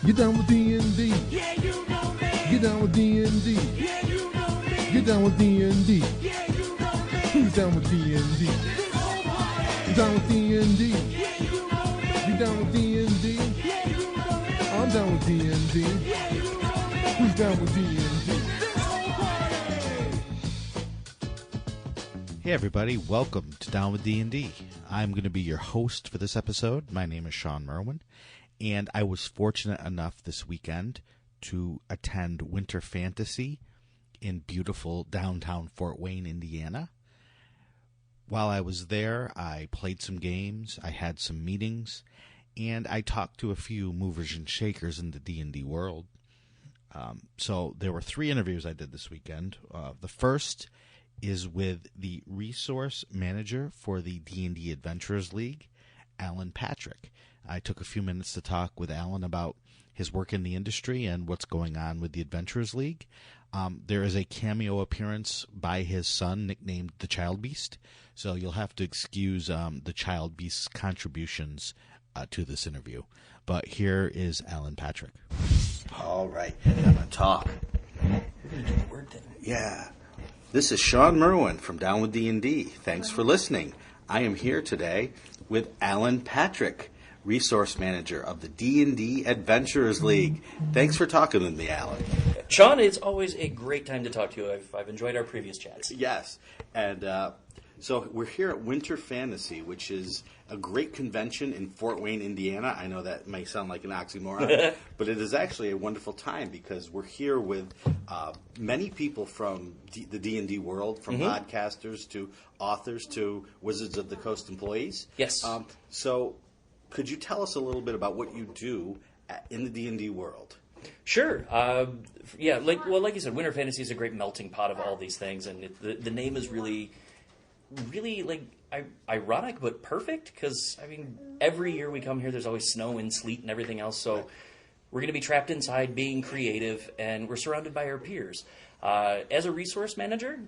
Get down with D&D. Yeah, you know me. Get down with D&D. Yeah, you know me. Get down with D&D. Yeah, you know me. Who's down with D&D? This whole party. You down with D&D? Yeah, you know me. You down with D&D? Yeah, you know me. I'm down with D&D. Yeah, you know me. Who's down with D&D? This whole party. Hey everybody, welcome to Down with D&D. I'm going to be your host for this episode. My name is Sean Merwin, and I was fortunate enough this weekend to attend Winter Fantasy in beautiful downtown Fort Wayne, Indiana. While I was there, I played some games, I had some meetings, and I talked to a few movers and shakers in the D&D world. So there were 3 interviews I did this weekend. The first is with the resource manager for the D&D Adventurers League, Alan Patrick. I took a few minutes to talk with Alan about his work in the industry and what's going on with the Adventurers League. There is a cameo appearance by his son, nicknamed the Child Beast, so you'll have to excuse the Child Beast's contributions to this interview. But here is Alan Patrick. All right, I'm going to talk. You're going to do the word thing. Yeah. This is Sean Merwin from Down with D&D. Thanks for listening. I am here today with Alan Patrick, Resource Manager of the D&D Adventurers League. Thanks for talking with me, Alan. Sean, it's always a great time to talk to you. I've enjoyed our previous chats. Yes, and so we're here at Winter Fantasy, which is a great convention in Fort Wayne, Indiana. I know that may sound like an oxymoron, but it is actually a wonderful time because we're here with many people from the D&D world, from podcasters to authors to Wizards of the Coast employees. Yes. So could you tell us a little bit about what you do in the D&D world? Sure. Yeah, like you said, Winter Fantasy is a great melting pot of all these things, and the name is really like ironic but perfect because, I mean, every year we come here, there's always snow and sleet and everything else, so we're going to be trapped inside being creative, and we're surrounded by our peers. As a resource manager,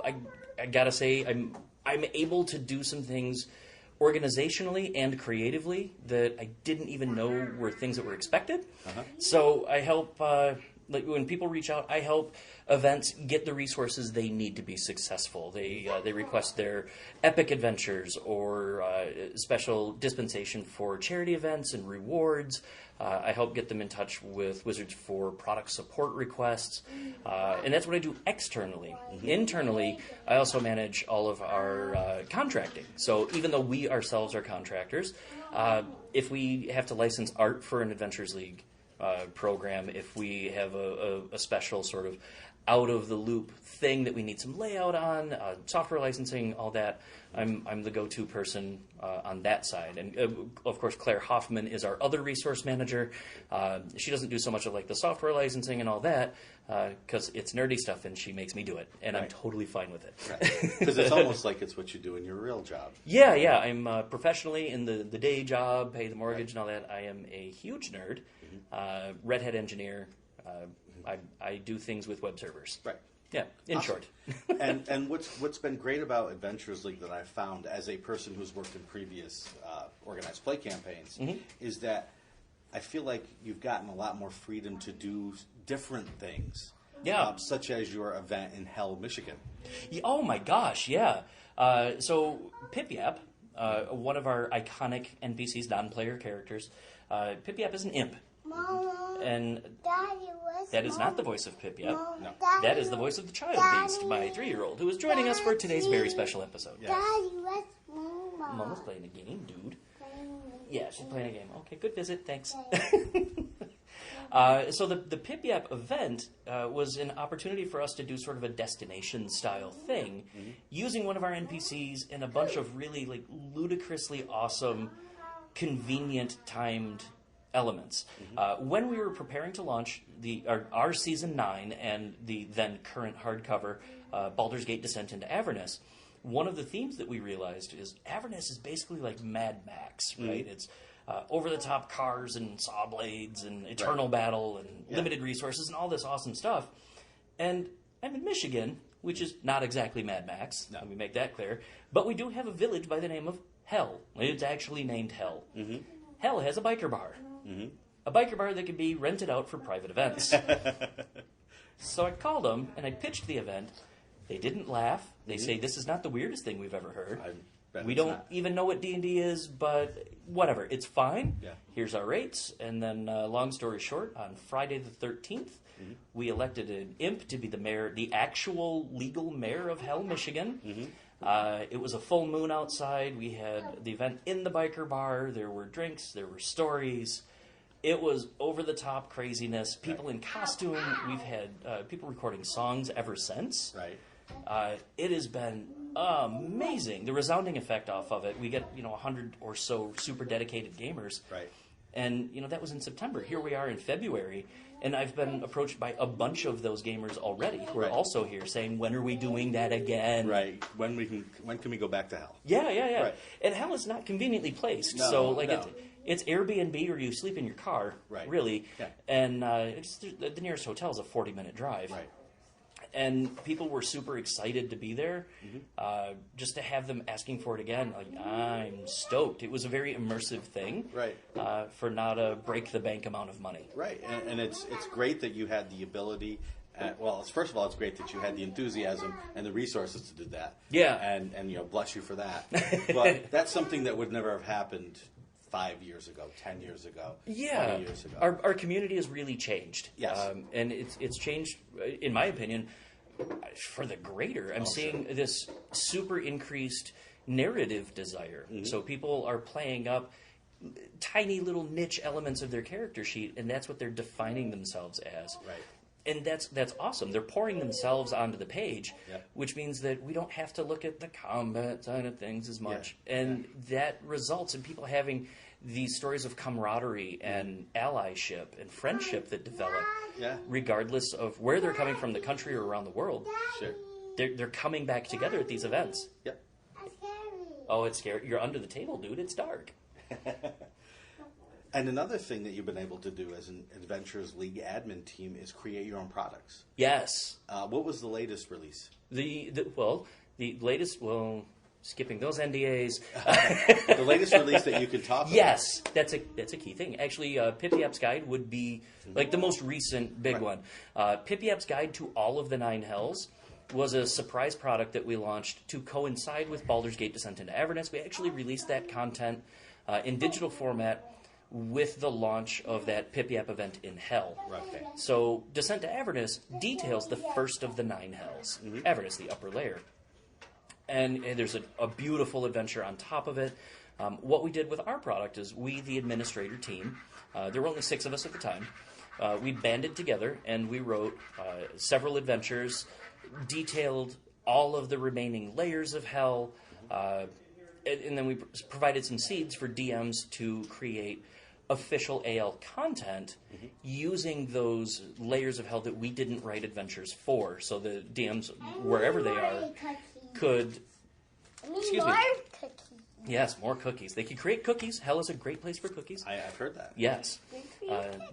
I got to say I'm able to do some things organizationally and creatively that I didn't even know were things that were expected. So I help, like when people reach out, I help events get the resources they need to be successful. They request their epic adventures or special dispensation for charity events and rewards. I help get them in touch with Wizards for product support requests, and that's what I do externally. Internally, I also manage all of our contracting. So even though we ourselves are contractors, if we have to license art for an Adventures League program, if we have a special sort of out-of-the-loop thing that we need some layout on, software licensing, all that, I'm the go-to person on that side. And, of course, Claire Hoffman is our other resource manager. She doesn't do so much of, like, the software licensing and all that because it's nerdy stuff, and she makes me do it. And I'm totally fine with it. Because it's almost like it's what you do in your real job. Yeah. I'm professionally in the day job, pay the mortgage and all that. I am a huge nerd, redhead engineer. I do things with web servers. Right. Yeah, in short. and what's been great about Adventurers League that I've found as a person who's worked in previous organized play campaigns is that I feel like you've gotten a lot more freedom to do different things. Yeah. Such as your event in Hell, Michigan. Yeah, oh my gosh, yeah. So Pip Yap, one of our iconic NPCs, non-player characters, Pip Yap is an imp. Mama, And Daddy, where's that is Mama? not the voice of Pip Yap. Mama, No. Daddy, That is the voice of the Child Beast, my 3-year-old, who is joining us for today's very special episode. Yes. Daddy, where's Mama? Mama's playing a game, dude. Playing Yeah, she's playing a game. Okay, good visit, thanks. So the Pip Yap event was an opportunity for us to do sort of a destination-style thing, using one of our NPCs in a bunch of really like ludicrously awesome, convenient, timed elements. When we were preparing to launch our Season 9 and the then current hardcover Baldur's Gate Descent into Avernus, one of the themes that we realized is Avernus is basically like Mad Max, right? It's over-the-top cars and saw blades and eternal battle and limited resources and all this awesome stuff. And I'm in Michigan, which is not exactly Mad Max, let me make that clear, but we do have a village by the name of Hell. It's actually named Hell. Hell has a biker bar. a biker bar that could be rented out for private events. So I called them, and I pitched the event. They didn't laugh. They say, this is not the weirdest thing we've ever heard. I bet We it's don't not. even know what D&D is, but whatever. It's fine. Yeah. Here's our rates. And then, long story short, on Friday the 13th, we elected an imp to be the mayor, the actual legal mayor of Hell, Michigan. It was a full moon outside. We had the event in the biker bar. There were drinks. There were stories. It was over-the-top craziness. People in costume. We've had people recording songs ever since. Right. It has been amazing. The resounding effect off of it. We get 100 or so super dedicated gamers. Right. And that was in September. Here we are in February, and I've been approached by a bunch of those gamers already who are Right. also here saying, "When are we doing that again?" Right. When can we go back to Hell? Yeah. Right. And Hell is not conveniently placed, No, so no. it's Airbnb or you sleep in your car, Right. really. Yeah. And the nearest hotel is a 40-minute drive. Right. And people were super excited to be there, just to have them asking for it again. Like, I'm stoked. It was a very immersive thing, Right. For not a break the bank amount of money. Right, and it's great that you had the ability. First of all, it's great that you had the enthusiasm and the resources to do that. Yeah. and bless you for that. But that's something that would never have happened 5 years ago, 10 years ago, 20 years ago. Our community has really changed. Yes. And it's changed, in my opinion, for the greater. I'm seeing this super increased narrative desire. So people are playing up tiny little niche elements of their character sheet, and that's what they're defining themselves as. Right. And that's awesome. They're pouring themselves onto the page, Yep. which means that we don't have to look at the combat side of things as much. Yeah. And that results in people having these stories of camaraderie and allyship and friendship that develop, Yeah. regardless of where they're coming from, the country or around the world. Sure. They're coming back together at these events. Yep. That's scary. Oh, it's scary. You're under the table, dude. It's dark. And another thing that you've been able to do as an Adventures League admin team is create your own products. Yes. What was the latest release? The latest, skipping those NDAs. The latest release that you could talk about. Yes, that's a key thing. Actually, Pip Yap's Guide would be like the most recent big Right. one. Pip Yap's Guide to All of the Nine Hells was a surprise product that we launched to coincide with Baldur's Gate Descent into Avernus. We actually released that content in digital format with the launch of that Pip Yap event in Hell. Right. Okay. So Descent to Avernus details the first of the Nine Hells, Avernus, the upper layer. And there's a beautiful adventure on top of it. What we did with our product is we, the administrator team, there were only 6 of us at the time, we banded together and we wrote several adventures, detailed all of the remaining layers of Hell, and then we provided some seeds for DMs to create official AL content using those layers of Hell that we didn't write adventures for. So the DMs, wherever they are, could... Excuse me. More cookies. Yes, more cookies. They could create cookies. Hell is a great place for cookies. I've heard that. Yes.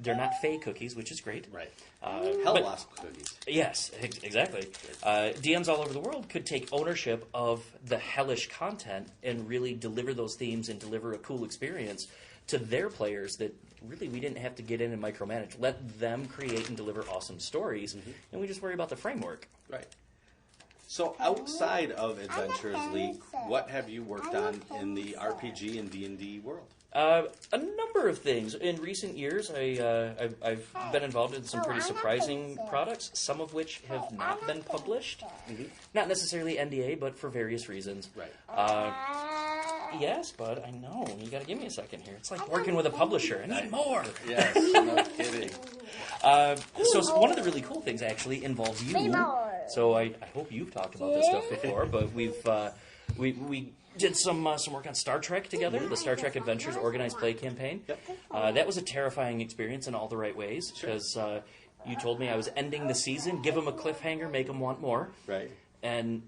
They're not fey cookies, which is great. Right. But- Hell wasp cookies. Yes, exactly. DMs all over the world could take ownership of the hellish content and really deliver those themes and deliver a cool experience to their players that really we didn't have to get in and micromanage. Let them create and deliver awesome stories, and we just worry about the framework. Right. So outside of Adventures League, what have you worked on in the RPG and D&D world? A number of things. In recent years, I've been involved in some pretty surprising products, some of which have not been published. Not necessarily NDA, but for various reasons. Right. Yes, bud, I know. You got to give me a second here. It's like working with a publisher. I need more. Yes, no kidding. So one of the really cool things actually involves you. So I hope you've talked about this stuff before, but we did some work on Star Trek together, the Star Trek Adventures Organized Play campaign. Yep. That was a terrifying experience in all the right ways, because you told me I was ending the season, give them a cliffhanger, make them want more. Right. And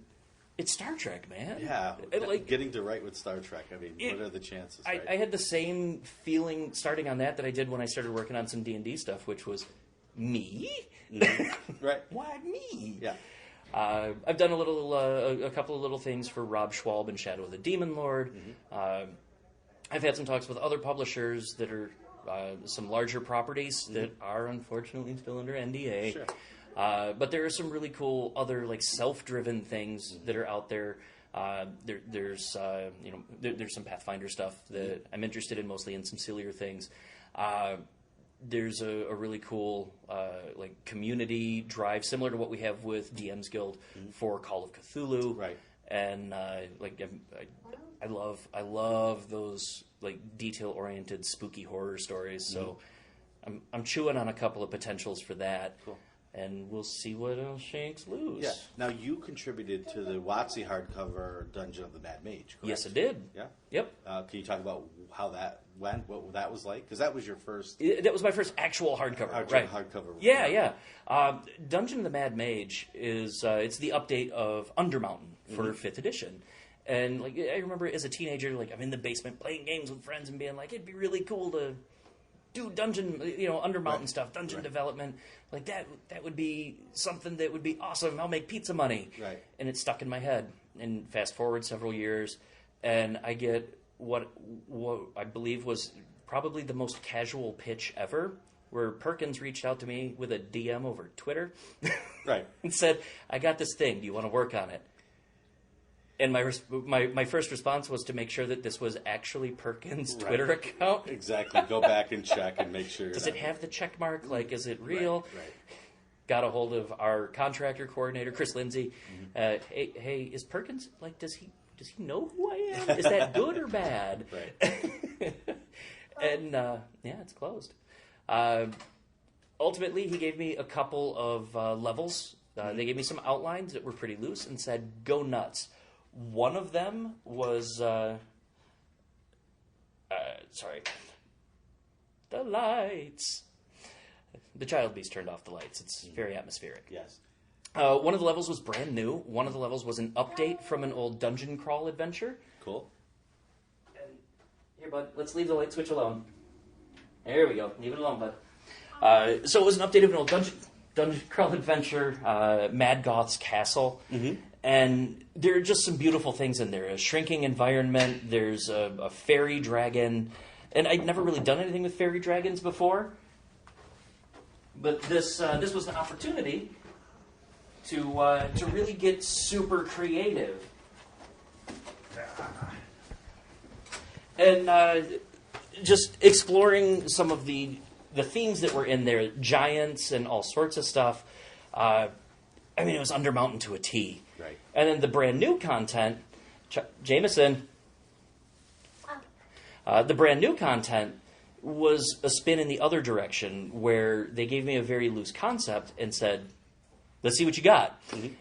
it's Star Trek, man. Yeah. Like, Getting to write with Star Trek, I mean, what are the chances, right? I had the same feeling starting on that I did when I started working on some D&D stuff, which was, me? Right. Why me? Yeah. I've done a couple of little things for Rob Schwalb and Shadow of the Demon Lord. I've had some talks with other publishers that are some larger properties that are unfortunately still under NDA. Sure. But there are some really cool other like self-driven things that are out there. There's some Pathfinder stuff that I'm interested in, mostly in some sillier things. There's a really cool like community drive, similar to what we have with DM's Guild for Call of Cthulhu. Right. And I love those like detail-oriented spooky horror stories. So I'm chewing on a couple of potentials for that. Cool. And we'll see what else shakes loose. Yeah. Now, you contributed to the WotC hardcover Dungeon of the Mad Mage, correct? Yes, I did. Yeah? Yep. Can you talk about how that went, what that was like? Because that was your first... That was my first actual hardcover. Hardcover. Yeah. Dungeon of the Mad Mage is it's the update of Undermountain for 5th edition. And like I remember as a teenager, like I'm in the basement playing games with friends and being like, it'd be really cool to do dungeon, Undermountain stuff, dungeon development. Like that would be something that would be awesome. I'll make pizza money. Right. And it stuck in my head. And fast forward several years, and I get what I believe was probably the most casual pitch ever, where Perkins reached out to me with a DM over Twitter. Right. And said, I got this thing. Do you want to work on it? And my first response was to make sure that this was actually Perkins' Twitter account. Exactly. Go back and check and make sure. Does it have the check mark? Like, is it real? Right. Got a hold of our contractor coordinator, Chris Lindsay. Hey, is Perkins, like, does he know who I am? Is that good or bad? Right. And, it's closed. Ultimately, he gave me a couple of levels. They gave me some outlines that were pretty loose and said, go nuts. One of them was, the lights. The Child Beast turned off the lights. It's very atmospheric. Yes. One of the levels was brand new. One of the levels was an update from an old dungeon crawl adventure. Cool. And here, bud, let's leave the light switch alone. There we go. Leave it alone, bud. So it was an update of an old dungeon crawl adventure, Mad Goth's Castle. Mm-hmm. And there are just some beautiful things in there. A shrinking environment. There's a fairy dragon. And I'd never really done anything with fairy dragons before. But this was an opportunity to really get super creative. And just exploring some of the themes that were in there, giants and all sorts of stuff. It was Undermountain to a T. Right. And then the brand new content, Jameson, the brand new content was a spin in the other direction, where they gave me a very loose concept and said, let's see what you got. Mm-hmm.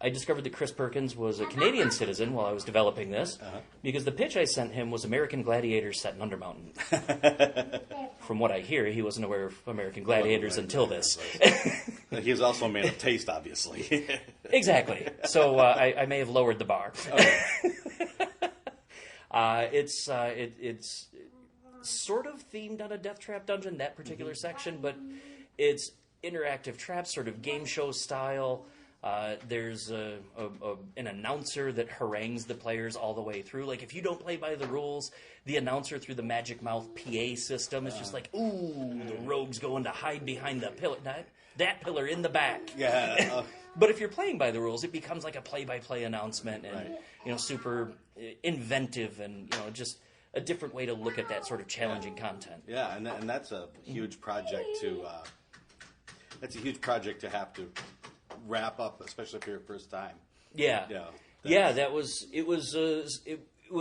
I discovered that Chris Perkins was a Canadian citizen while I was developing this, because the pitch I sent him was American Gladiators set in Undermountain. From what I hear, he wasn't aware of American Gladiators until this. He was also a man of taste, obviously. Exactly. So I may have lowered the bar. It's sort of themed on a Death Trap dungeon, that particular section, but it's interactive traps, sort of game show style. There's an announcer that harangues the players all the way through. Like, if you don't play by the rules, the announcer through the Magic Mouth PA system is just like, ooh, the rogue's going to hide behind the pillar. Not that pillar in the back. Yeah. But if you're playing by the rules, it becomes like a play-by-play announcement, and super inventive, and just a different way to look at that sort of challenging content. Yeah, and that's a huge project to. That's a huge project to have to wrap up, especially for your first time. Yeah. Yeah. It was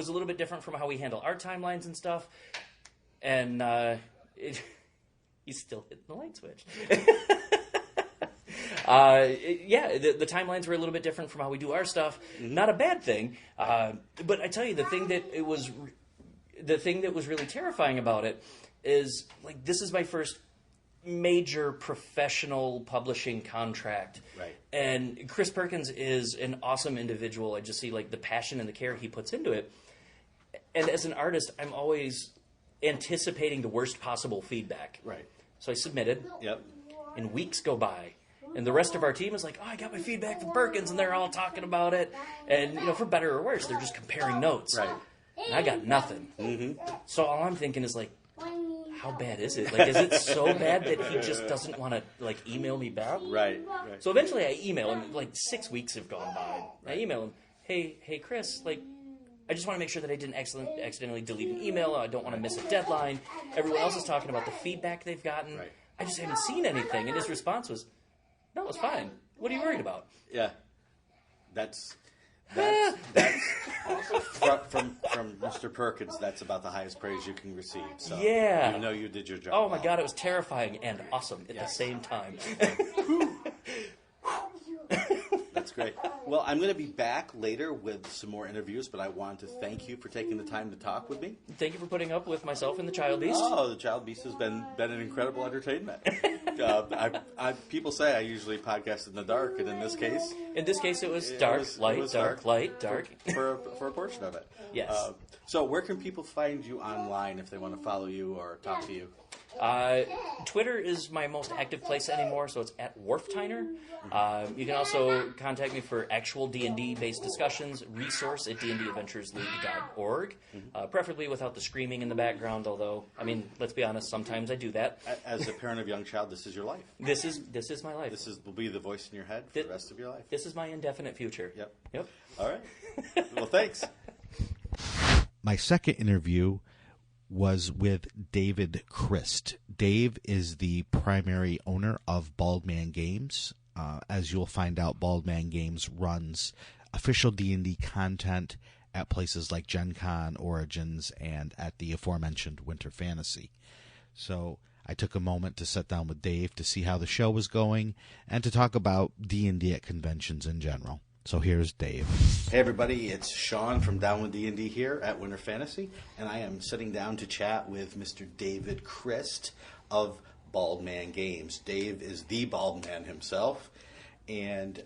a little bit different from how we handle our timelines and stuff, and he's still hitting the light switch. The timelines were a little bit different from how we do our stuff. Not a bad thing, but I tell you, the thing that was really terrifying about it is, like, this is my first major professional publishing contract. Right. And Chris Perkins is an awesome individual. I just see, like, the passion and the care he puts into it. And as an artist, I'm always anticipating the worst possible feedback. Right. So I submitted. Yep. And weeks go by. And the rest of our team is like, I got my feedback from Perkins, and they're all talking about it. And, for better or worse, they're just comparing notes. Right. And I got nothing. Mm-hmm. So all I'm thinking is, like, how bad is it? Like, is it so bad that he just doesn't want to, like, email me back? Right. So eventually I email him, like 6 weeks have gone by. I email him, hey Chris, like, I just want to make sure that I didn't accidentally delete an email. I don't want to miss a deadline. Everyone else is talking about the feedback they've gotten. Right. I just haven't seen anything. And his response was, no, it's fine. What are you worried about? Yeah. That's from Mr. Perkins. That's about the highest praise you can receive. So Yeah. you know you did your job. Oh my well. God, it was terrifying and awesome at the Yes. same time. That's great. Well, I'm going to be back later with some more interviews, but I want to thank you for taking the time to talk with me. Thank you for putting up with myself and the Child Beast. Oh, the Child Beast has been an incredible entertainment. People say I usually podcast in the dark, and in this case, In this case, it was it dark, was light, dark, light, dark. for a portion of it. Yes. So where can people find you online if they want to follow you or talk to you? Twitter is my most active place anymore, so it's at Wharftiner. You can also contact me for actual D&D based discussions. Resource at dndadventuresleague.org. Preferably without the screaming in the background, although, I mean, let's be honest, sometimes I do that. As a parent of a young child, this is your life. This is my life. Will be the voice in your head for the rest of your life. This is my indefinite future. Yep. All right. Well, thanks. My second interview was with David Christ. Dave is the primary owner of Baldman Games. As you'll find out, Baldman Games runs official D&D content at places like Gen Con, Origins, and at the aforementioned Winter Fantasy. So I took a moment to sit down with Dave to see how the show was going and to talk about D&D at conventions in general. So here's Dave. Hey everybody, it's Sean from Down with D&D here at Winter Fantasy, and I am sitting down to chat with Mr. David Christ of Baldman Games. Dave is the Baldman himself, and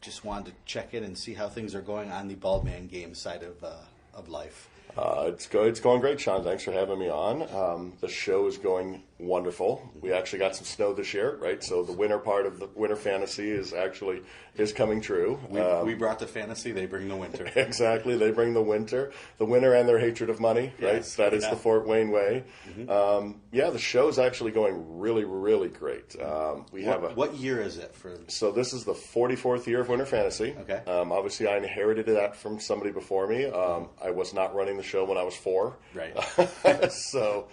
just wanted to check in and see how things are going on the Baldman Games side of life. It's going great, Sean. Thanks for having me on. The show is going wonderful. We actually got some snow this year, right? So the winter part of the Winter Fantasy is coming true. We brought the fantasy; they bring the winter. Exactly, they bring the winter and their hatred of money, right? Yes, that is the Fort Wayne way. The show is actually going really, really great. What year is it for? So this is the 44th year of Winter Fantasy. Okay. Obviously, I inherited that from somebody before me. I was not running the show when I was 4. Right. So,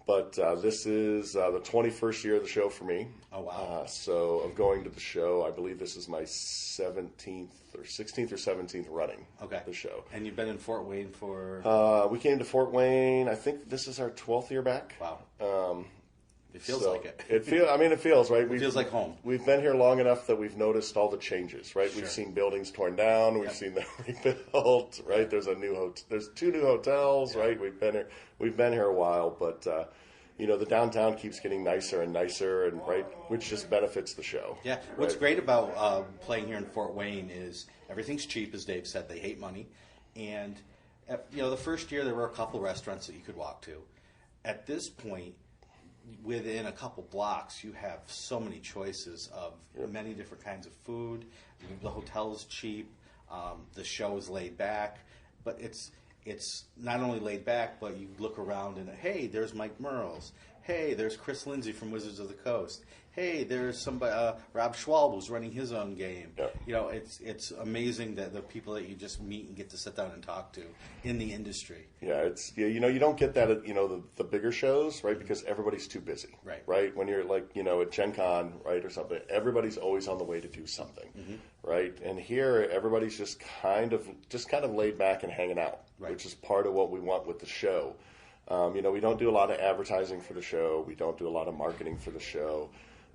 but this is the 21st year of the show for me. Oh, wow. So of going to the show, I believe this is my 17th or 16th or 17th running the show. And you've been in Fort Wayne for? We came to Fort Wayne, I think this is our 12th year back. Wow. It feels like it. It feels, right? It feels like home. We've been here long enough that we've noticed all the changes, right? Sure. We've seen buildings torn down. We've seen them rebuilt, right? There's there's 2 new hotels, right? We've been here a while, but the downtown keeps getting nicer and nicer, and right, which just benefits the show. Yeah. What's great about playing here in Fort Wayne is everything's cheap, as Dave said. They hate money, and the first year there were a couple restaurants that you could walk to. At this point, within a couple blocks, you have so many choices of many different kinds of food. The hotel is cheap. The show is laid back, but it's not only laid back, but you look around and hey, there's Mike Merles. Hey, there's Chris Lindsay from Wizards of the Coast. Hey, there's somebody, Rob Schwalb, who's running his own game. Yeah. It's amazing that the people that you just meet and get to sit down and talk to in the industry. Yeah, you don't get that at the bigger shows, right? Because everybody's too busy, right? When you're like at Gen Con, right, or something, everybody's always on the way to do something, right? And here, everybody's just kind of laid back and hanging out, which is part of what we want with the show. We don't do a lot of advertising for the show. We don't do a lot of marketing for the show.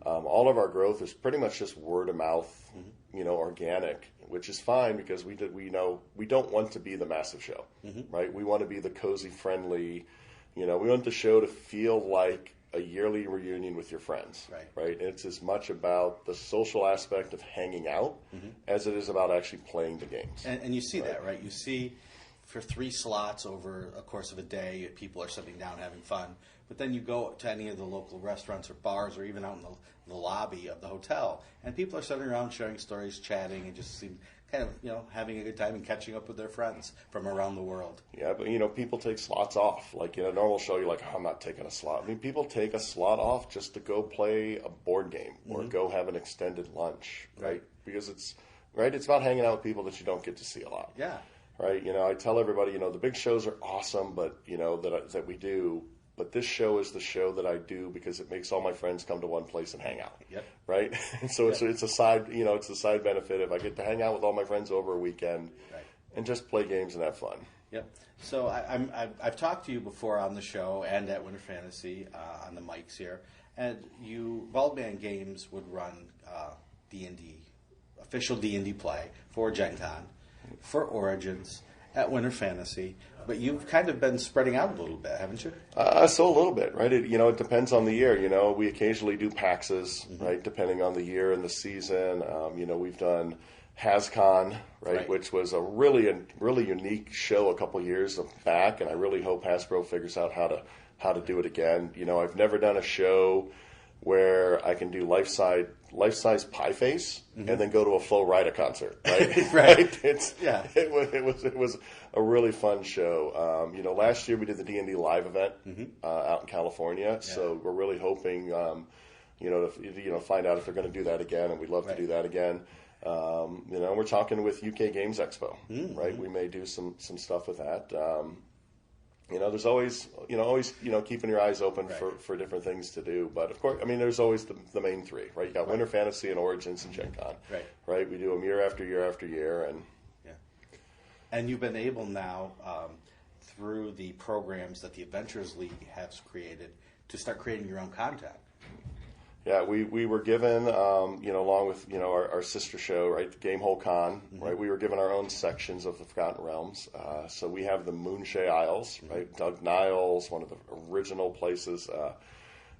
All of our growth is pretty much just word of mouth, organic, which is fine because we don't want to be the massive show, right? We want to be the cozy, friendly, we want the show to feel like a yearly reunion with your friends, right? And it's as much about the social aspect of hanging out as it is about actually playing the games. And you see that, right? You see for 3 slots over a course of a day, people are sitting down having fun. But then you go to any of the local restaurants or bars or even out in the lobby of the hotel, and people are sitting around sharing stories, chatting, and just seem kind of, having a good time and catching up with their friends from around the world. Yeah, but people take slots off. Like in a normal show, you're like, oh, I'm not taking a slot. I mean, people take a slot off just to go play a board game or go have an extended lunch, right? Because it's about hanging out with people that you don't get to see a lot. Yeah. Right? I tell everybody, the big shows are awesome, but that we do. But this show is the show that I do because it makes all my friends come to one place and hang out. Yep. Right? And so it's a side, it's a side benefit if I get to hang out with all my friends over a weekend and just play games and have fun. Yep. So I've talked to you before on the show and at Winter Fantasy on the mics here, and Baldman Games would run D&D, official D&D play for Gen Con, for Origins, at Winter Fantasy, but you've kind of been spreading out a little bit, haven't you? So a little bit, right? It depends on the year. We occasionally do PAXs, right, depending on the year and the season. We've done HasCon, right, which was a really unique show a couple years back, and I really hope Hasbro figures out how to do it again. I've never done a show where I can do life-size pie face and then go to a Flo Rida concert, right? Right. It was a really fun show. Last year we did the D&D live event out in California, so we're really hoping, to find out if they're going to do that again, and we'd love to do that again. We're talking with UK Games Expo, right? We may do some stuff with that. There's always keeping your eyes open for different things to do. But of course, there's always the main three, right? You got Winter Fantasy and Origins and Gen Con, right? We do them year after year after year, and you've been able now through the programs that the Adventures League has created to start creating your own content. Yeah, we were given, along with, our sister show, right, the Gamehole Con, right, we were given our own sections of the Forgotten Realms. So we have the Moonshay Isles, right, Doug Niles, one of the original places.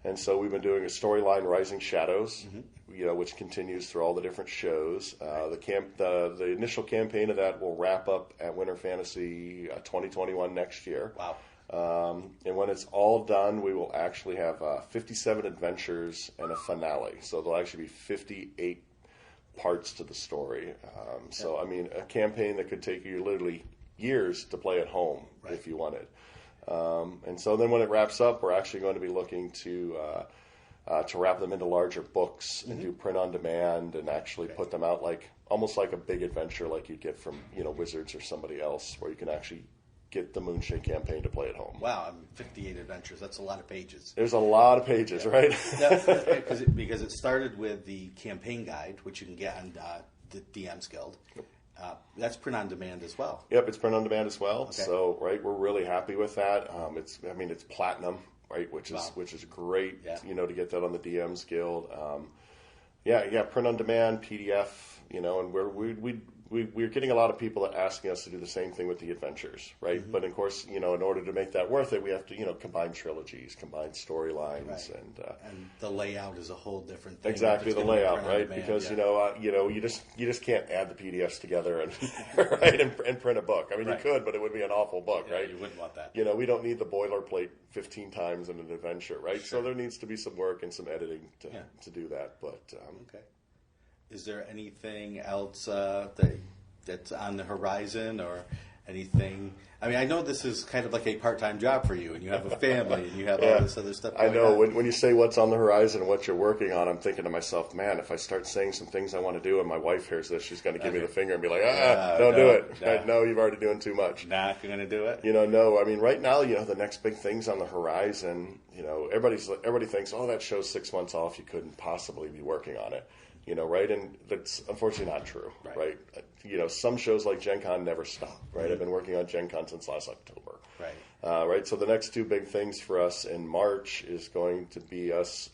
And so we've been doing a storyline, Rising Shadows, which continues through all the different shows. The initial campaign of that will wrap up at Winter Fantasy 2021 next year. Wow. And when it's all done, we will actually have 57 adventures and a finale. So there'll actually be 58 parts to the story. A campaign that could take you literally years to play at home if you wanted. And so then when it wraps up, we're actually going to be looking to wrap them into larger books and do print on demand and actually put them out almost like a big adventure like you'd get from Wizards or somebody else, where you can actually get the Moonshay campaign to play at home. Wow, 58 adventures. That's a lot of pages. There's a lot of pages, right? Because it started with the campaign guide, which you can get on the DM's Guild. That's print on demand as well. Yep, it's print on demand as well. Okay. So, we're really happy with that. It's platinum, right, which is great, to get that on the DM's Guild. Print on demand, PDF, and we're getting a lot of people that are asking us to do the same thing with the adventures, right? But of course, in order to make that worth it, we have to, combine trilogies, combine storylines, and the layout is a whole different thing. Exactly, the layout, right? Because you just can't add the PDFs together and and print a book. You could, but it would be an awful book, right? You wouldn't want that. We don't need the boilerplate 15 times in an adventure, right? Sure. So there needs to be some work and some editing to do that. But okay. Is there anything else that's on the horizon or anything? I know this is kind of like a part-time job for you, and you have a family, and you have all this other stuff going I know. on. When you say what's on the horizon and what you're working on, I'm thinking to myself, man, if I start saying some things I want to do and my wife hears this, she's going to give me the finger and be like, don't do it. No, you're already doing too much. Nah, if you're going to do it. No. Right now, the next big thing's on the horizon. Everybody thinks, that show's 6 months off. You couldn't possibly be working on it. Right? And that's unfortunately not true, right? Some shows like Gen Con never stop, right? I've been working on Gen Con since last October. Right. So the next two big things for us in March is going to be us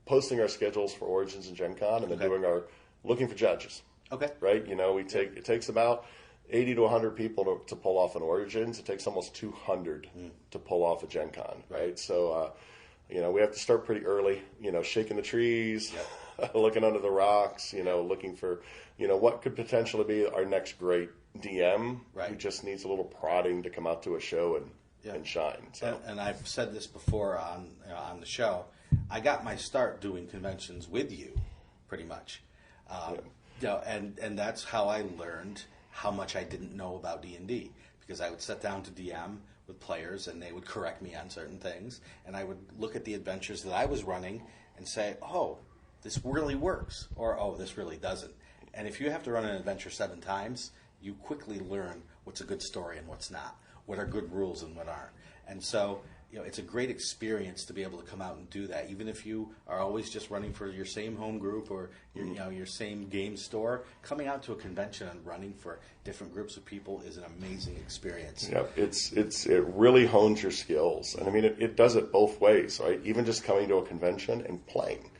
posting our schedules for Origins and Gen Con, and then looking for judges. Okay. Right? It takes about 80 to 100 people to pull off an Origins. It takes almost 200 to pull off a Gen Con, right? So, we have to start pretty early, shaking the trees, looking under the rocks, looking for, what could potentially be our next great DM who just needs a little prodding to come out to a show and shine. So. And I've said this before on the show. I got my start doing conventions with you, pretty much. And that's how I learned how much I didn't know about D&D, because I would sit down to DM with players and they would correct me on certain things, and I would look at the adventures that I was running and say, oh, this really works, or oh, this really doesn't. And if you have to run an adventure 7 times, you quickly learn what's a good story and what's not, what are good rules and what aren't. And so, it's a great experience to be able to come out and do that, even if you are always just running for your same home group or your same game store. Coming out to a convention and running for different groups of people is an amazing experience. Yeah, it really hones your skills, and I mean it does it both ways, right? Even just coming to a convention and playing,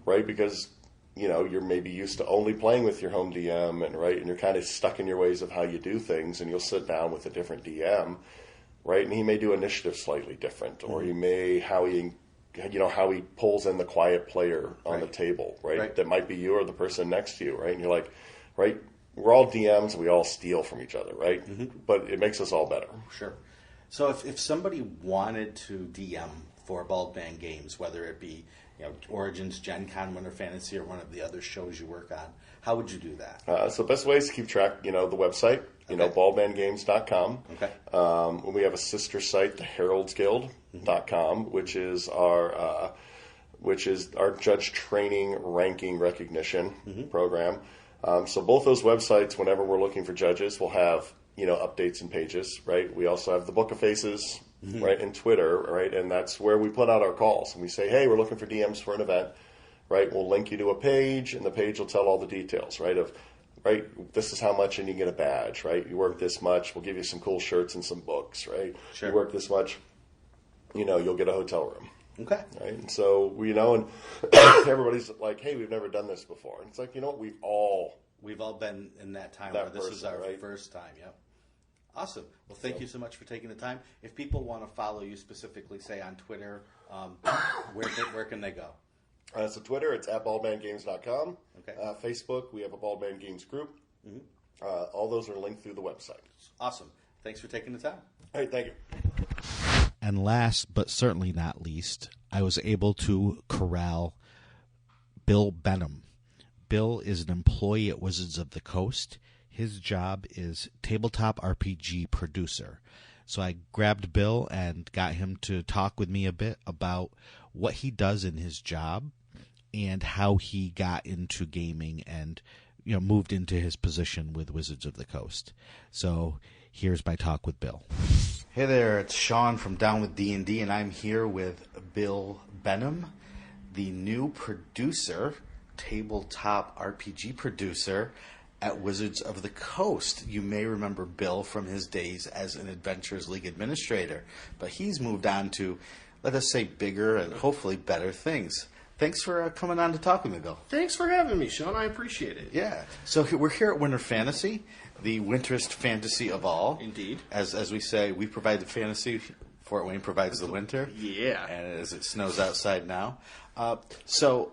right? Because you're maybe used to only playing with your home DM, and you're kind of stuck in your ways of how you do things, and you'll sit down with a different DM. Right, and he may do initiative slightly different, or he may how he pulls in the quiet player on the table, right? That might be you or the person next to you, right? And you're like, right, we're all DMs, we all steal from each other, right? But it makes us all better. Sure. So if somebody wanted to DM for Baldman Games, whether it be Origins, Gen Con, Winter Fantasy, or one of the other shows you work on, how would you do that? So the best way is to keep track, the website, baldmangames.com. Okay. We have a sister site, the heraldsguild.com, which is our judge training ranking recognition program. So both those websites, whenever we're looking for judges, will have, updates and pages, right? We also have the Book of Faces, right, and Twitter, right? And that's where we put out our calls. And we say, hey, we're looking for DMs for an event, right? We'll link you to a page, and the page will tell all the details, right, of, right, this is how much and you get a badge, right? You work this much, we'll give you some cool shirts and some books, right? Sure. You work this much, you'll get a hotel room. Okay. Right? And so, and everybody's like, hey, we've never done this before. And it's like, we've all been in that time that where this is our person, right? first time, yep. Awesome. Well, thank you so much for taking the time. If people want to follow you specifically, say on Twitter, where can they go? So Twitter, it's at baldmangames.com. Okay. Facebook, we have a Baldman Games group. All those are linked through the website. Awesome. Thanks for taking the time. Hey, thank you. And last but certainly not least, I was able to corral Bill Benham. Bill is an employee at Wizards of the Coast. His job is tabletop RPG producer. So I grabbed Bill and got him to talk with me a bit about what he does in his job and how he got into gaming and moved into his position with Wizards of the Coast. So here's my talk with Bill. Hey there, it's Sean from Down with D&D, and I'm here with Bill Benham, the new producer, tabletop RPG producer at Wizards of the Coast. You may remember Bill from his days as an Adventures League administrator, but he's moved on to, let us say, bigger and hopefully better things. Thanks for coming on to talk with me, Bill. Thanks for having me, Sean. I appreciate it. Yeah. So we're here at Winter Fantasy, the winterest fantasy of all. Indeed. As we say, we provide the fantasy, Fort Wayne provides the winter. Yeah. And as it snows outside now. So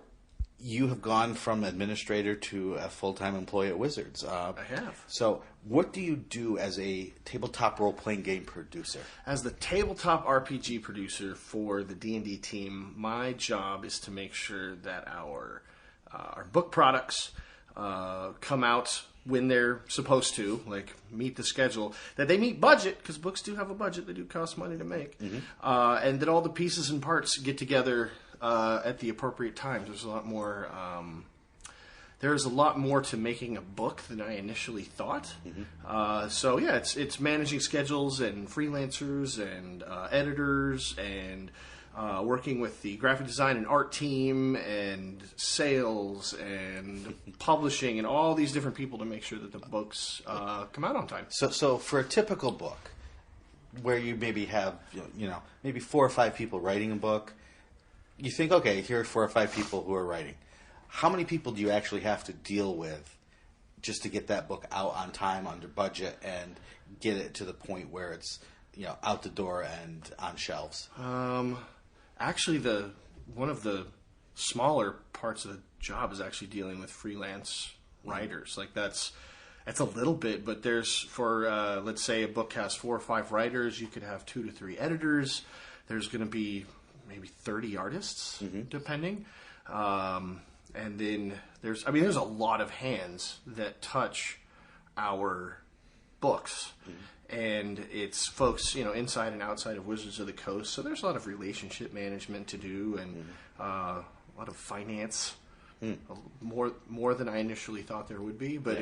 you have gone from administrator to a full-time employee at Wizards. I have. So what do you do as a tabletop role-playing game producer? As the tabletop RPG producer for the D&D team, my job is to make sure that our book products come out when they're supposed to, like meet the schedule, that they meet budget, because books do have a budget, they do cost money to make, and that all the pieces and parts get together at the appropriate times. There's a lot more to making a book than I initially thought. So yeah, it's managing schedules and freelancers and editors and working with the graphic design and art team and sales and publishing and all these different people to make sure that the books come out on time. So for a typical book, where you maybe have maybe 4 or 5 people writing a book, you think, okay, here are 4 or 5 people who are writing. How many people do you actually have to deal with just to get that book out on time, under budget, and get it to the point where it's out the door and on shelves? Actually, one of the smaller parts of the job is actually dealing with freelance writers. Like that's a little bit, but there's let's say a book has 4 or 5 writers, you could have 2 to 3 editors. There's going to be maybe 30 artists, depending. And then there's a lot of hands that touch our books. And it's folks, inside and outside of Wizards of the Coast. So there's a lot of relationship management to do, and a lot of finance, more than I initially thought there would be. But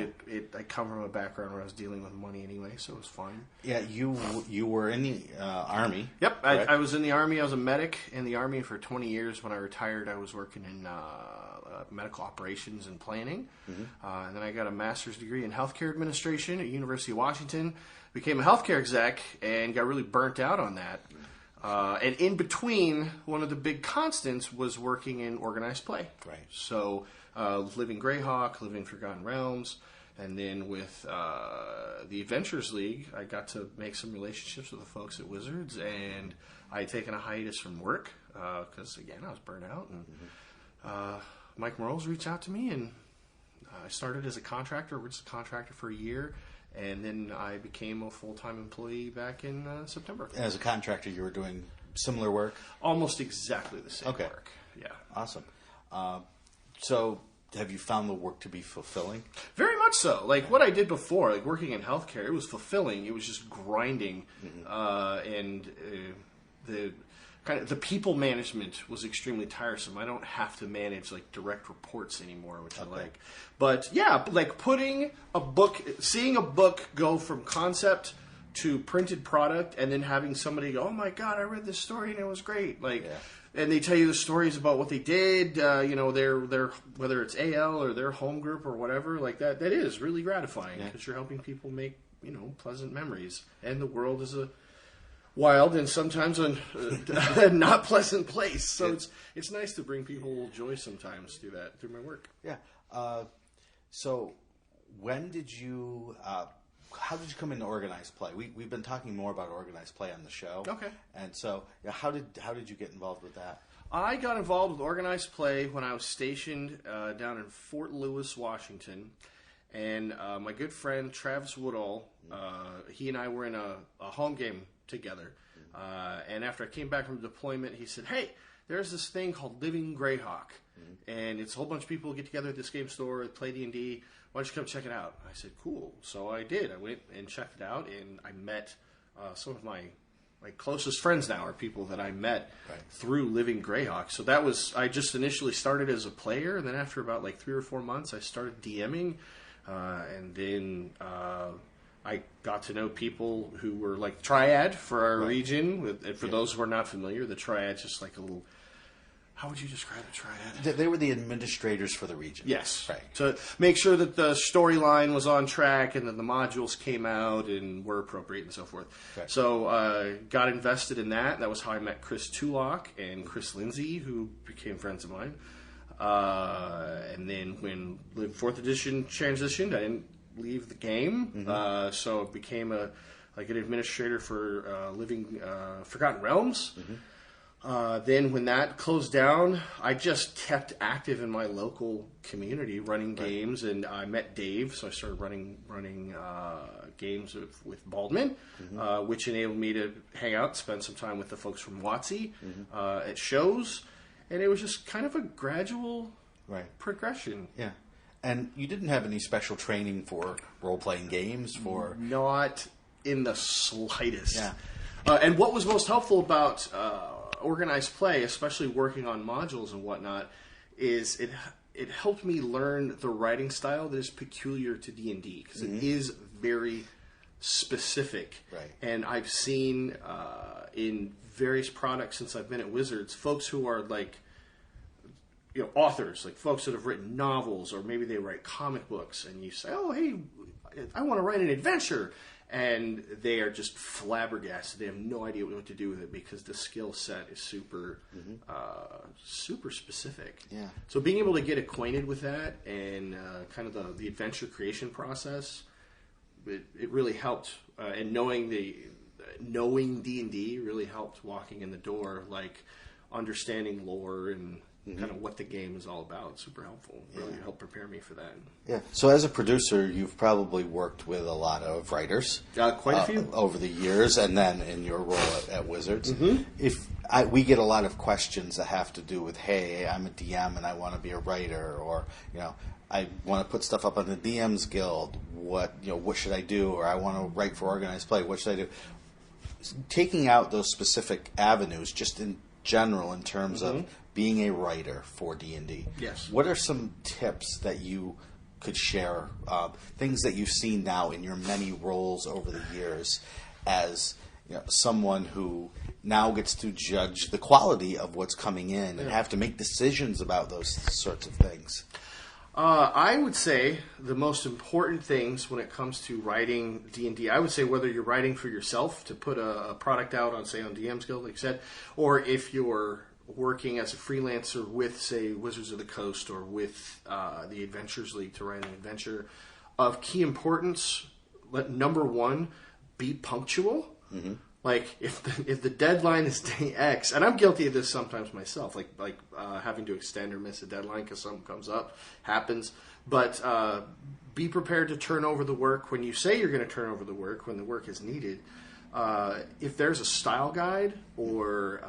I come from a background where I was dealing with money anyway, so it was fine. Yeah, you were in the Army. Yep, I was in the Army. I was a medic in the Army for 20 years. When I retired, I was working in medical operations and planning. And then I got a master's degree in healthcare administration at University of Washington. Became a healthcare exec and got really burnt out on that. And in between, one of the big constants was working in organized play. Right. So living Greyhawk, living Forgotten Realms, and then with the Adventures League, I got to make some relationships with the folks at Wizards, and I had taken a hiatus from work because, again, I was burnt out. And Mike Morales reached out to me, and I started as a contractor, just a contractor for a year. And then I became a full-time employee back in September. As a contractor, you were doing similar work? Almost exactly the same work. Yeah. Awesome. So have you found the work to be fulfilling? Very much so. Like what I did before, like working in healthcare, it was fulfilling. It was just grinding. And the people management was extremely tiresome. I don't have to manage like direct reports anymore, which I like. But yeah, like seeing a book go from concept to printed product, and then having somebody go, "Oh my God, I read this story and it was great!" And they tell you the stories about what they did. Their whether it's AL or their home group or whatever, like that. That is really gratifying because you're helping people make pleasant memories, and the world is a wild and sometimes a not pleasant place. So it's nice to bring people joy sometimes through my work. Yeah. So when did you? How did you come into organized play? We've been talking more about organized play on the show. Okay. And so how did you get involved with that? I got involved with organized play when I was stationed down in Fort Lewis, Washington. And my good friend Travis Woodall, he and I were in a home game together. And after I came back from deployment, he said, "Hey, there's this thing called Living Greyhawk. And it's a whole bunch of people get together at this game store, play D&D. Why don't you come check it out?" I said, "Cool." So I did. I went and checked it out, and I met some of my closest friends now are people that I met through Living Greyhawk. So that was, I just initially started as a player, and then after about 3 or 4 months, I started DMing. And then I got to know people who were like Triad for our region. And for those who are not familiar, the Triad's just like a little... How would you describe the Triad? They were the administrators for the region. Yes. Right. To make sure that the storyline was on track and that the modules came out and were appropriate and so forth. Right. So got invested in that. That was how I met Chris Tulloch and Chris Lindsay, who became friends of mine. And then when the 4th edition transitioned, I didn't leave the game. So I became an administrator for Living Forgotten Realms. Then when that closed down, I just kept active in my local community, running games, and I met Dave, so I started running games with Baldman, which enabled me to hang out, spend some time with the folks from WotC at shows, and it was just kind of a gradual progression. Yeah. And you didn't have any special training for role-playing games? Not in the slightest. Yeah. And what was most helpful about... organized play, especially working on modules and whatnot, is it helped me learn the writing style that is peculiar to D&D, because it is very specific. Right. And I've seen in various products since I've been at Wizards, folks who are authors, like folks that have written novels, or maybe they write comic books, and you say, "Oh, hey, I want to write an adventure." And they are just flabbergasted. They have no idea what to do with it because the skill set is super specific. Yeah. So being able to get acquainted with that and kind of the adventure creation process, it really helped. And knowing D&D really helped walking in the door, understanding lore and kind of what the game is all about. Super helpful. Really helped prepare me for that. Yeah. So as a producer, you've probably worked with a lot of writers. Quite a few. Over the years, and then in your role at Wizards. we get a lot of questions that have to do with, hey, I'm a DM and I want to be a writer, or I want to put stuff up on the DMs Guild. What should I do? Or I want to write for organized play. What should I do? Taking out those specific avenues, just in general, in terms of being a writer for D&D. Yes. What are some tips that you could share? Things that you've seen now in your many roles over the years, as someone who now gets to judge the quality of what's coming in and have to make decisions about those sorts of things. I would say the most important things when it comes to writing D&D, I would say whether you're writing for yourself to put a product out on, say, on DM's Guild, like you said, or if you're working as a freelancer with, say, Wizards of the Coast or with the Adventures League to write an adventure, of key importance, number one, be punctual. Mm-hmm. Like, if the deadline is day X, and I'm guilty of this sometimes myself, like having to extend or miss a deadline because something comes up, happens. But be prepared to turn over the work when you say you're going to turn over the work, when the work is needed. If there's a style guide or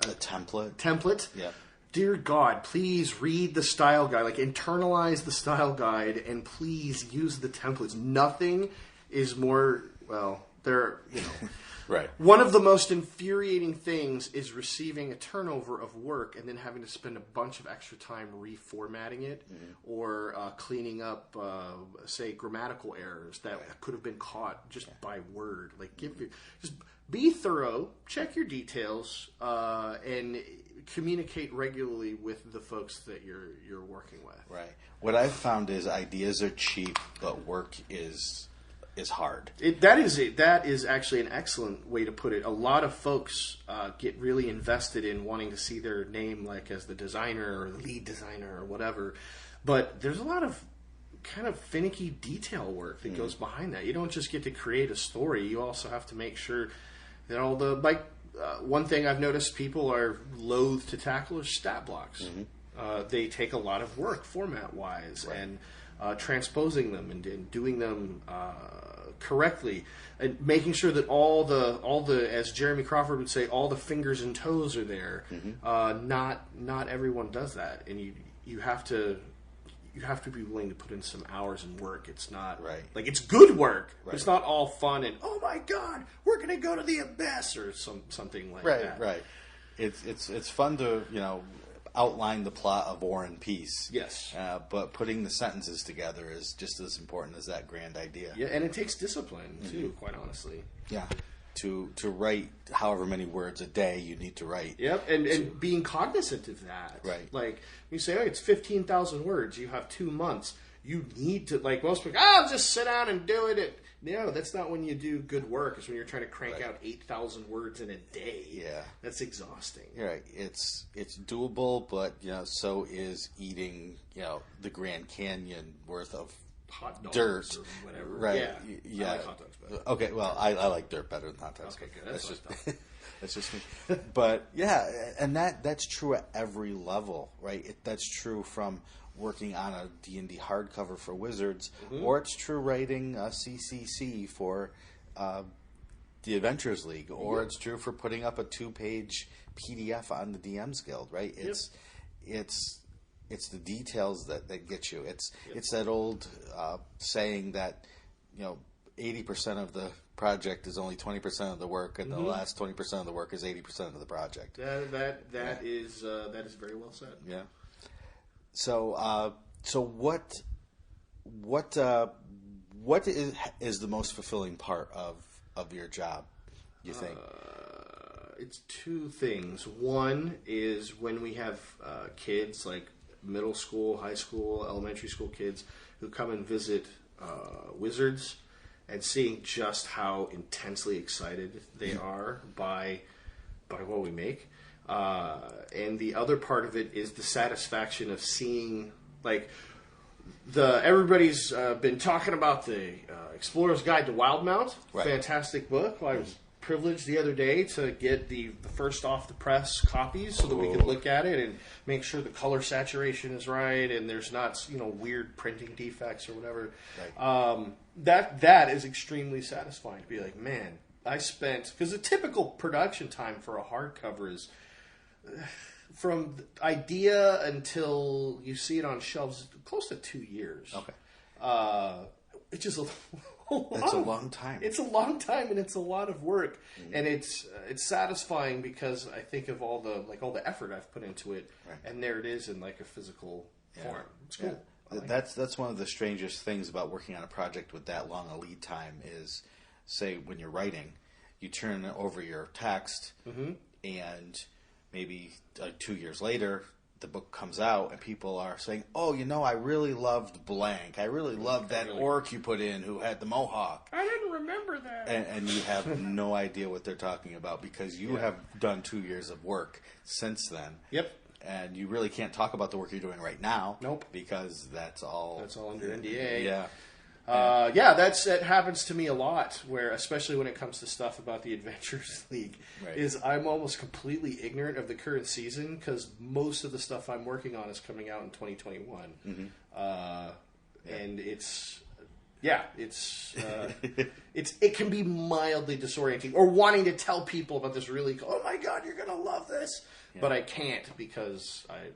a template. Yeah. Dear God, please read the style guide. Like, internalize the style guide, and please use the templates. Nothing is more, Right. One of the most infuriating things is receiving a turnover of work and then having to spend a bunch of extra time reformatting it or cleaning up, say, grammatical errors that could have been caught just by word. Like, just be thorough, check your details, and communicate regularly with the folks that you're working with. Right. What I've found is ideas are cheap, but work is hard. That is actually an excellent way to put it. A lot of folks get really invested in wanting to see their name, like, as the designer or the lead designer or whatever. But there's a lot of kind of finicky detail work that goes behind that. You don't just get to create a story. You also have to make sure that all the one thing I've noticed people are loath to tackle is stat blocks. They take a lot of work format-wise and transposing them and doing them correctly, and making sure that all the as Jeremy Crawford would say, all the fingers and toes are there. Not everyone does that, and you have to be willing to put in some hours and work. It's not like, it's good work. Right. It's not all fun and, oh my God, we're going to go to the abyss or something like that. Right. It's fun to outline the plot of War and Peace. Yes. But putting the sentences together is just as important as that grand idea. Yeah, and it takes discipline too, quite honestly. Yeah. To write however many words a day you need to write. Yep, and being cognizant of that. Right. Like, you say, it's 15,000 words, you have 2 months. You need to, like most people, I'll just sit down and do it. No, that's not when you do good work. It's when you're trying to crank out 8,000 words in a day. Yeah. That's exhausting. You're right. It's doable, but so is eating, the Grand Canyon worth of hot dogs dirt or whatever. Right. Yeah. I like hot dogs better. Okay, well, I like dirt better than hot dogs. Okay, good. That's just me. But yeah, and that's true at every level, right? That's true from working on a D&D hardcover for Wizards, or it's true writing a CCC for the Adventures League, or it's true for putting up a 2-page PDF on the DM's Guild, right? It's the details that get you. It's that old saying that 80% of the project is only 20% of the work, and the last 20% of the work is 80% of the project. That is very well said. Yeah. So what is the most fulfilling part of your job, you think? It's 2 things. One is when we have kids, like middle school, high school, elementary school kids who come and visit Wizards, and seeing just how intensely excited they are by what we make. And the other part of it is the satisfaction of seeing, like, everybody's been talking about the Explorer's Guide to Wildmount. Right. Fantastic book. Well, I was privileged the other day to get the first off the press copies so that we could look at it and make sure the color saturation is right and there's not weird printing defects or whatever. Right. That is extremely satisfying to be like, man, I spent, because the typical production time for a hardcover is from idea until you see it on shelves close to 2 years. Okay. Which is That's a long time. It's a long time, and it's a lot of work, and it's satisfying because I think of all the effort I've put into it, Right. and there it is in like a physical form. It's cool. I like it. That's one of the strangest things about working on a project with that long a lead time is, say, when you're writing, you turn over your text, and maybe 2 years later, the book comes out, and people are saying, "Oh, I really loved blank. I really loved that orc you put in who had the mohawk." I didn't remember that. And you have no idea what they're talking about because you have done 2 years of work since then. Yep. And you really can't talk about the work you're doing right now. Nope. Because that's all under NDA. Yeah. That happens to me a lot, where especially when it comes to stuff about the Adventures League, Right. is I'm almost completely ignorant of the current season because most of the stuff I'm working on is coming out in 2021, and it can be mildly disorienting, or wanting to tell people about this really, oh my god, you're gonna love this, but I can't because I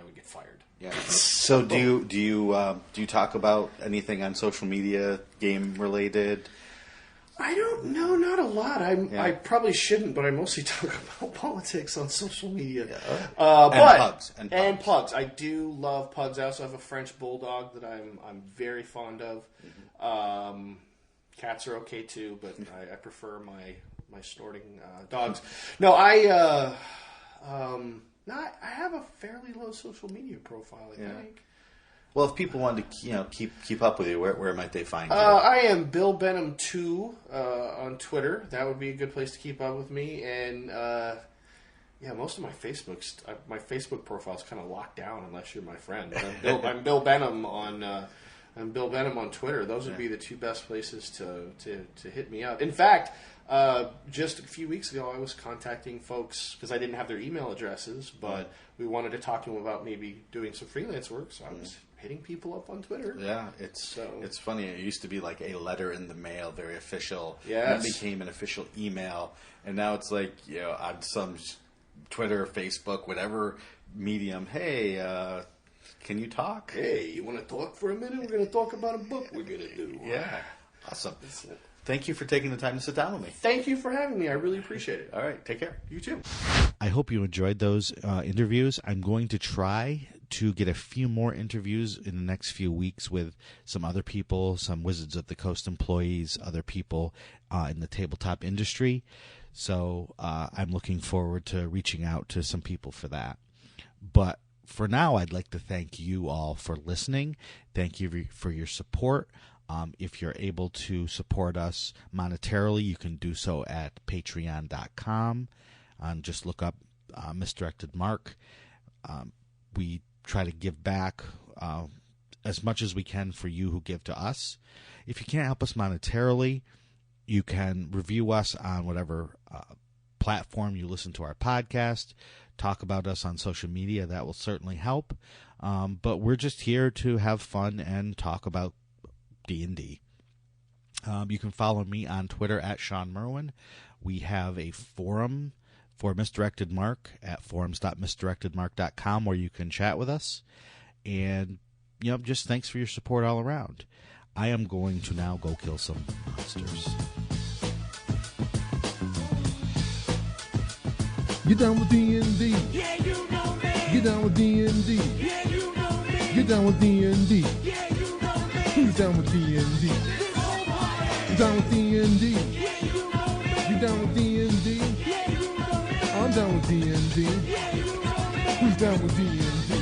would get fired. Yeah. So do you talk about anything on social media, game related? I don't know, not a lot. I probably shouldn't, but I mostly talk about politics on social media. And pugs. I do love pugs. I also have a French bulldog that I'm very fond of. Cats are okay too, but I prefer my snorting dogs. No, I have a fairly low social media profile, I think. Well, if people wanted to keep up with you, where might they find you? I am Bill Benham 2 on Twitter. That would be a good place to keep up with me. And most of my Facebook profile is kind of locked down unless you're my friend. I'm Bill Benham on Twitter. Those would be the two best places to hit me up. In fact, just a few weeks ago, I was contacting folks because I didn't have their email addresses, but we wanted to talk to them about maybe doing some freelance work. So I was hitting people up on Twitter. Yeah, it's funny. It used to be like a letter in the mail, very official. Yes. And it became an official email, and now it's like on some Twitter, Facebook, whatever medium. Hey, can you talk? Hey, you want to talk for a minute? We're going to talk about a book we're going to do. Yeah, awesome. Thank you for taking the time to sit down with me. Thank you for having me. I really appreciate it. All right, take care. You too. I hope you enjoyed those interviews. I'm going to try to get a few more interviews in the next few weeks with some other people, some Wizards of the Coast employees, other people in the tabletop industry. So I'm looking forward to reaching out to some people for that. But for now, I'd like to thank you all for listening. Thank you for your support. If you're able to support us monetarily, you can do so at patreon.com. Just look up Misdirected Mark. We try to give back as much as we can for you who give to us. If you can't help us monetarily, you can review us on whatever platform you listen to our podcast. Talk about us on social media. That will certainly help. But we're just here to have fun and talk about D&D. You can follow me on Twitter at Sean Merwin. We have a forum for Misdirected Mark at forums.misdirectedmark.com where you can chat with us. And, just thanks for your support all around. I am going to now go kill some monsters. Get down with D&D. Yeah, you know me. Get down with D&D. Yeah, you know me. Get down with D&D. Yeah, you know me. Who's down with D&D? This whole party. Down with D&D. Yeah, you know me. You down with D&D? Yeah, you know me. I'm down with D&D. Yeah, you know me. Who's down with D&D?